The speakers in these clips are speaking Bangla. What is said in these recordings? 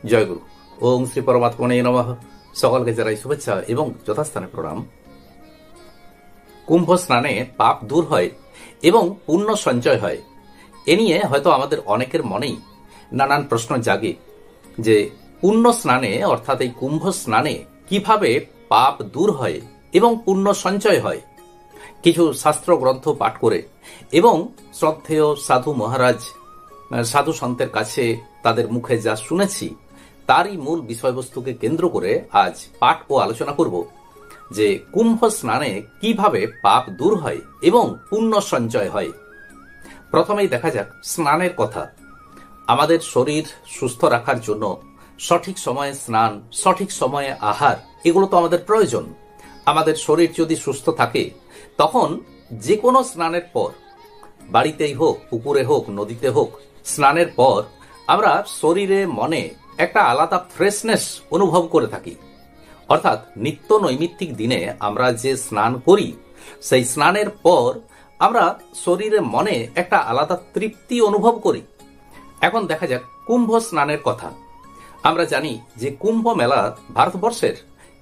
জয়গুরু। ওম শ্রী পরমাত্মনে নমঃ। সকলকে জানাই শুভেচ্ছা এবং যথাস্থানে প্রণাম। কুম্ভ স্নানে পাপ দূর হয় এবং পুণ্য সঞ্চয় হয়, এ নিয়ে হয়তো আমাদের অনেকের মনেই নানান প্রশ্ন জাগে যে পুণ্য স্নানে অর্থাৎ এই কুম্ভ স্নানে কিভাবে পাপ দূর হয় এবং পুণ্য সঞ্চয় হয়। কিছু শাস্ত্র গ্রন্থ পাঠ করে এবং শ্রদ্ধেয় সাধু মহারাজ সাধু সন্তের কাছে তাদের মুখে যা শুনেছি তারই মূল বিষয়বস্তুকে কেন্দ্র করে আজ পাঠ ও আলোচনা করব যে কুম্ভ স্নানে কিভাবে পাপ দূর হয় এবং পুণ্য সঞ্চয় হয়। প্রথমেই দেখা যাক স্নানের কথা। আমাদের শরীর সুস্থ রাখার জন্য সঠিক সময়ে স্নান, সঠিক সময়ে আহার, এগুলো তো আমাদের প্রয়োজন। আমাদের শরীর যদি সুস্থ থাকে তখন যে কোনো স্নানের পর, বাড়িতেই হোক, পুকুরে হোক, নদীতে হোক, স্নানের পর আমরা শরীরে মনে একটা আলাদা ফ্রেশনেস অনুভব করে থাকি। অর্থাৎ নিত্য নৈমিত্তিক দিনে আমরা যে স্নান করি সেই স্নানের পর আমরা শরীরে মনে একটা আলাদা তৃপ্তি অনুভব করি। এখন দেখা যাক কুম্ভ স্নানের কথা। আমরা জানি যে কুম্ভ মেলা ভারতবর্ষের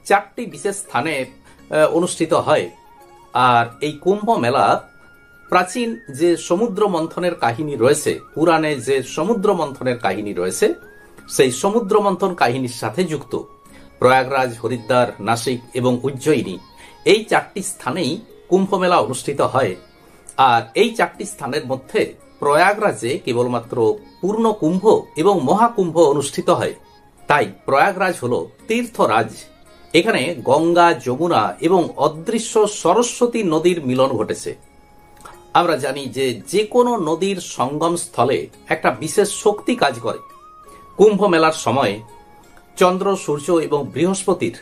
4টি বিশেষ স্থানে অনুষ্ঠিত হয়। আর এই কুম্ভ মেলা প্রাচীন যে সমুদ্র মন্থনের কাহিনী রয়েছে, পুরাণে যে সমুদ্র মন্থনের কাহিনী রয়েছে, সেই সমুদ্র মন্থন কাহিনীর সাথে যুক্ত। প্রয়াগরাজ, হরিদ্বার, নাসিক এবং উজ্জয়িনী, এই 4টি স্থানেই কুম্ভ মেলা অনুষ্ঠিত হয়। আর এই 4টি স্থানের মধ্যে প্রয়াগরাজে কেবলমাত্র পূর্ণ কুম্ভ এবং মহাকুম্ভ অনুষ্ঠিত হয়। তাই প্রয়াগরাজ হল তীর্থরাজ। এখানে গঙ্গা, যমুনা এবং অদৃশ্য সরস্বতী নদীর মিলন ঘটেছে। আমরা জানি যে যে কোনো নদীর সঙ্গম স্থলে একটা বিশেষ শক্তি কাজ করে। কুম্ভ মেলার সময় চন্দ্র, সূর্য এবং বৃহস্পতির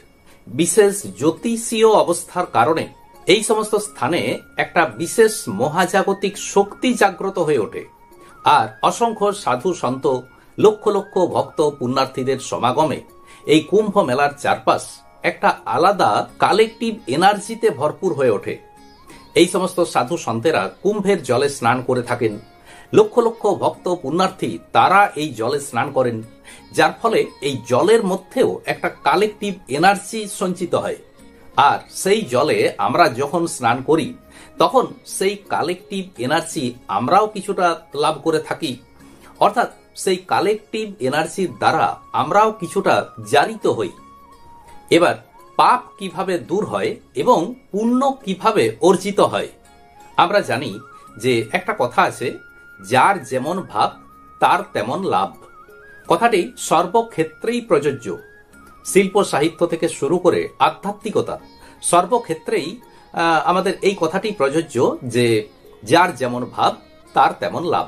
বিশেষ জ্যোতিষীয় অবস্থার কারণে এই সমস্ত স্থানে একটা বিশেষ মহাজাগতিক শক্তি জাগ্রত হয়ে ওঠে। আর অসংখ্য সাধু সন্ত, লক্ষ লক্ষ ভক্ত পুণ্যার্থীদের সমাগমে এই কুম্ভ মেলার চারপাশ একটা আলাদা কালেকটিভ এনার্জিতে ভরপুর হয়ে ওঠে। এই সমস্ত সাধু সন্তেরা কুম্ভের জলে স্নান করে থাকেন। লক্ষ লক্ষ ভক্ত পুণ্যার্থী তারা এই জলে স্নান করেন, যার ফলে এই জলের মধ্যেও একটা কালেকটিভ এনার্জি সঞ্চিত হয়। আর সেই জলে আমরা যখন স্নান করি তখন সেই কালেকটিভ এনার্জি আমরাও কিছুটা লাভ করে থাকি। অর্থাৎ সেই কালেকটিভ এনার্জির দ্বারা আমরাও কিছুটা জারিত হই। এবার পাপ কিভাবে দূর হয় এবং পুণ্য কিভাবে অর্জিত হয়। আমরা জানি যে একটা কথা আছে, যার যেমন ভাব তার তেমন লাভ। কথাটি সর্বক্ষেত্রেই প্রযোজ্য। শিল্প সাহিত্য থেকে শুরু করে আধ্যাত্মিকতা, সর্বক্ষেত্রেই আমাদের এই কথাটি প্রযোজ্য যে যার যেমন ভাব তার তেমন লাভ।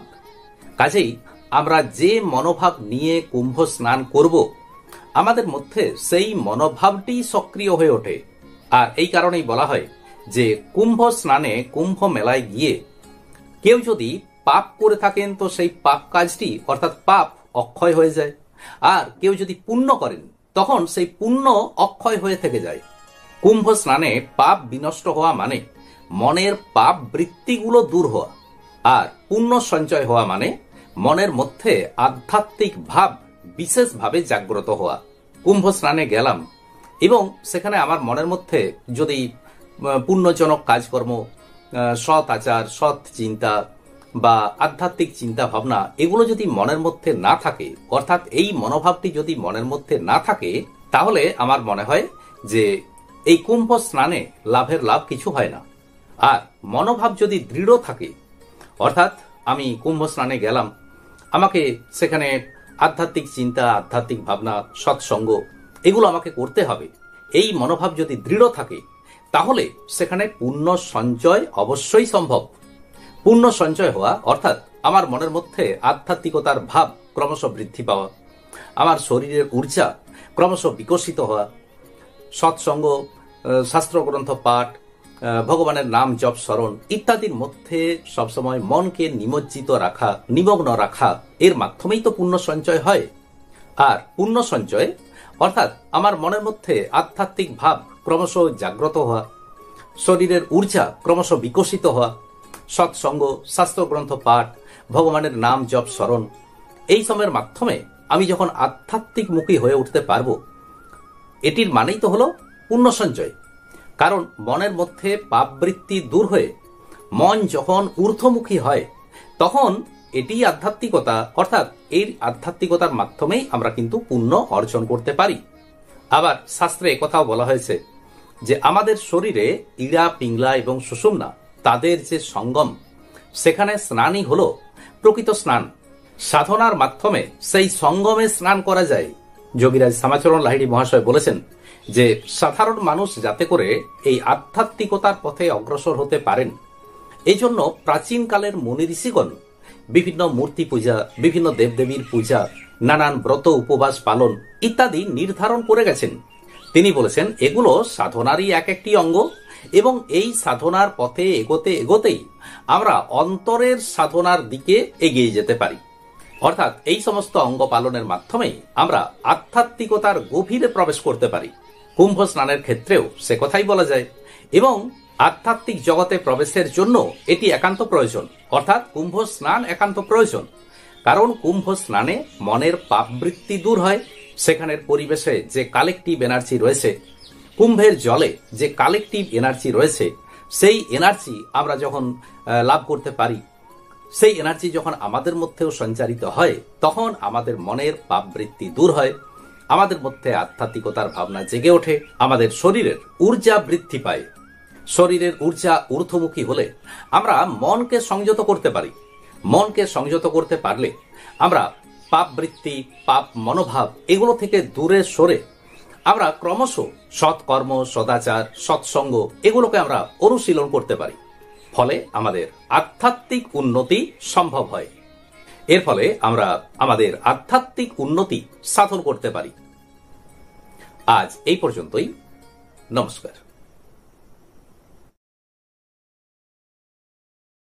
কাজেই আমরা যে মনোভাব নিয়ে কুম্ভ স্নান করব, আমাদের মধ্যে সেই মনোভাবটি সক্রিয় হয়ে ওঠে। আর এই কারণেই বলা হয় যে কুম্ভ স্নানে, কুম্ভ মেলায় গিয়ে কেউ যদি পাপ করে থাকেন তো সেই পাপ কাজটি অর্থাৎ পাপ অক্ষয় হয়ে যায়। আর কেউ যদি পুণ্য করেন তখন সেই পুণ্য অক্ষয় হয়ে থেকে যায়। কুম্ভ স্নানে পাপ বিনষ্ট হওয়া মানে মনের পাপ বৃত্তিগুলো দূর হওয়া, আর পুণ্য সঞ্চয় হওয়া মানে মনের মধ্যে আধ্যাত্মিক ভাব বিশেষভাবে জাগ্রত হওয়া। কুম্ভ স্নানে গেলাম এবং সেখানে আমার মনের মধ্যে যদি পুণ্যজনক কাজকর্ম, সৎ আচার, সৎ চিন্তা বা আধ্যাত্মিক চিন্তা ভাবনা, এগুলো যদি মনের মধ্যে না থাকে, অর্থাৎ এই মনোভাবটি যদি মনের মধ্যে না থাকে, তাহলে আমার মনে হয় যে এই কুম্ভ স্নানে লাভের লাভ কিছু হয় না। আর মনোভাব যদি দৃঢ় থাকে, অর্থাৎ আমি কুম্ভ স্নানে গেলাম, আমাকে সেখানে আধ্যাত্মিক চিন্তা, আধ্যাত্মিক ভাবনা, সৎসঙ্গ, এগুলো আমাকে করতে হবে, এই মনোভাব যদি দৃঢ় থাকে তাহলে সেখানে পুণ্য সঞ্চয় অবশ্যই সম্ভব। পুণ্য সঞ্চয় হওয়া অর্থাৎ আমার মনের মধ্যে আধ্যাত্মিকতার ভাব ক্রমশ বৃদ্ধি পাওয়া, আমার শরীরের ঊর্জা ক্রমশ বিকশিত হওয়া, সৎসঙ্গ, শাস্ত্রগ্রন্থ পাঠ, ভগবানের নাম জপ স্মরণ ইত্যাদির মধ্যে সবসময় মনকে নিমজ্জিত রাখা, নিমগ্ন রাখা, এর মাধ্যমেই তো পুণ্য সঞ্চয় হয়। আর পুণ্য সঞ্চয় অর্থাৎ আমার মনের মধ্যে আধ্যাত্মিক ভাব ক্রমশ জাগ্রত হওয়া, শরীরের ঊর্জা ক্রমশ বিকশিত হওয়া, সৎসঙ্গ, শাস্ত্রগ্রন্থ পাঠ, ভগবানের নাম জপ স্মরণ, এই সময়ের মাধ্যমে আমি যখন আধ্যাত্মিক মুখী হয়ে উঠতে পারবো, এটির মানেই তো হলো পুণ্য সঞ্চয়। কারণ মনের মধ্যে পাপবৃত্তি দূর হয়ে মন যখন ঊর্ধ্বমুখী হয়, তখন এটি আধ্যাত্মিকতা, অর্থাৎ এই আধ্যাত্মিকতার মাধ্যমেই আমরা কিন্তু পুণ্য অর্জন করতে পারি। আবার শাস্ত্রে কথাও বলা হয়েছে যে আমাদের শরীরে ইড়া, পিংলা এবং সুষুম্না, তাদের যে সঙ্গম, সেখানে স্নানই হলো প্রকৃত স্নান। সাধনার মাধ্যমে সেই সঙ্গমে স্নান করা যায়। যোগীরাজ শ্যামাচরণ লাহিড়ী মহাশয় বলেছেন যে সাধারণ মানুষ যাতে করে এই আধ্যাত্মিকতার পথে অগ্রসর হতে পারেন, এই জন্য প্রাচীনকালের মুনি ঋষিগণ বিভিন্ন মূর্তি পূজা, বিভিন্ন দেবদেবীর পূজা, নানান ব্রত উপবাস পালন ইত্যাদি নির্ধারণ করে গেছেন। তিনি বলেছেন এগুলো সাধনারই এক একটি অঙ্গ, এবং এই সাধনার পথে এগোতে এগোতেই আমরা অন্তরের সাধনার দিকে এগিয়ে যেতে পারি। অর্থাৎ এই সমস্ত অঙ্গ পালনের মাধ্যমেই আমরা আধ্যাত্মিকতার গভীরে প্রবেশ করতে পারি। কুম্ভ স্নানের ক্ষেত্রেও সে কথাই বলা যায়, এবং আধ্যাত্মিক জগতে প্রবেশের জন্য এটি একান্ত প্রয়োজন। অর্থাৎ কুম্ভ স্নান একান্ত প্রয়োজন, কারণ কুম্ভ স্নানে মনের পাপবৃত্তি দূর হয়। সেখানের পরিবেশে যে কালেকটিভ এনার্জি রয়েছে, কুম্ভের জলে যে কালেকটিভ এনার্জি রয়েছে, সেই এনার্জি আমরা যখন লাভ করতে পারি, সেই এনার্জি যখন আমাদের মধ্যেও সঞ্চারিত হয়, তখন আমাদের মনের পাপবৃত্তি দূর হয়, আমাদের মধ্যে আধ্যাত্মিকতার ভাবনা জেগে ওঠে, আমাদের শরীরের ঊর্জা বৃদ্ধি পায়। শরীরের ঊর্জা ঊর্ধ্বমুখী হলে আমরা মনকে সংযত করতে পারি। মনকে সংযত করতে পারলে আমরা পাপবৃত্তি, পাপ মনোভাব এগুলো থেকে দূরে সরে আমরা ক্রমশ সৎকর্ম, সদাচার, সৎসঙ্গ এগুলোকে আমরা অনুশীলন করতে পারি। ফলে আমাদের আধ্যাত্মিক উন্নতি সম্ভব হয়। এর ফলে আমরা আমাদের আধ্যাত্মিক উন্নতি সাধন করতে পারি। আজ এই পর্যন্তই। নমস্কার।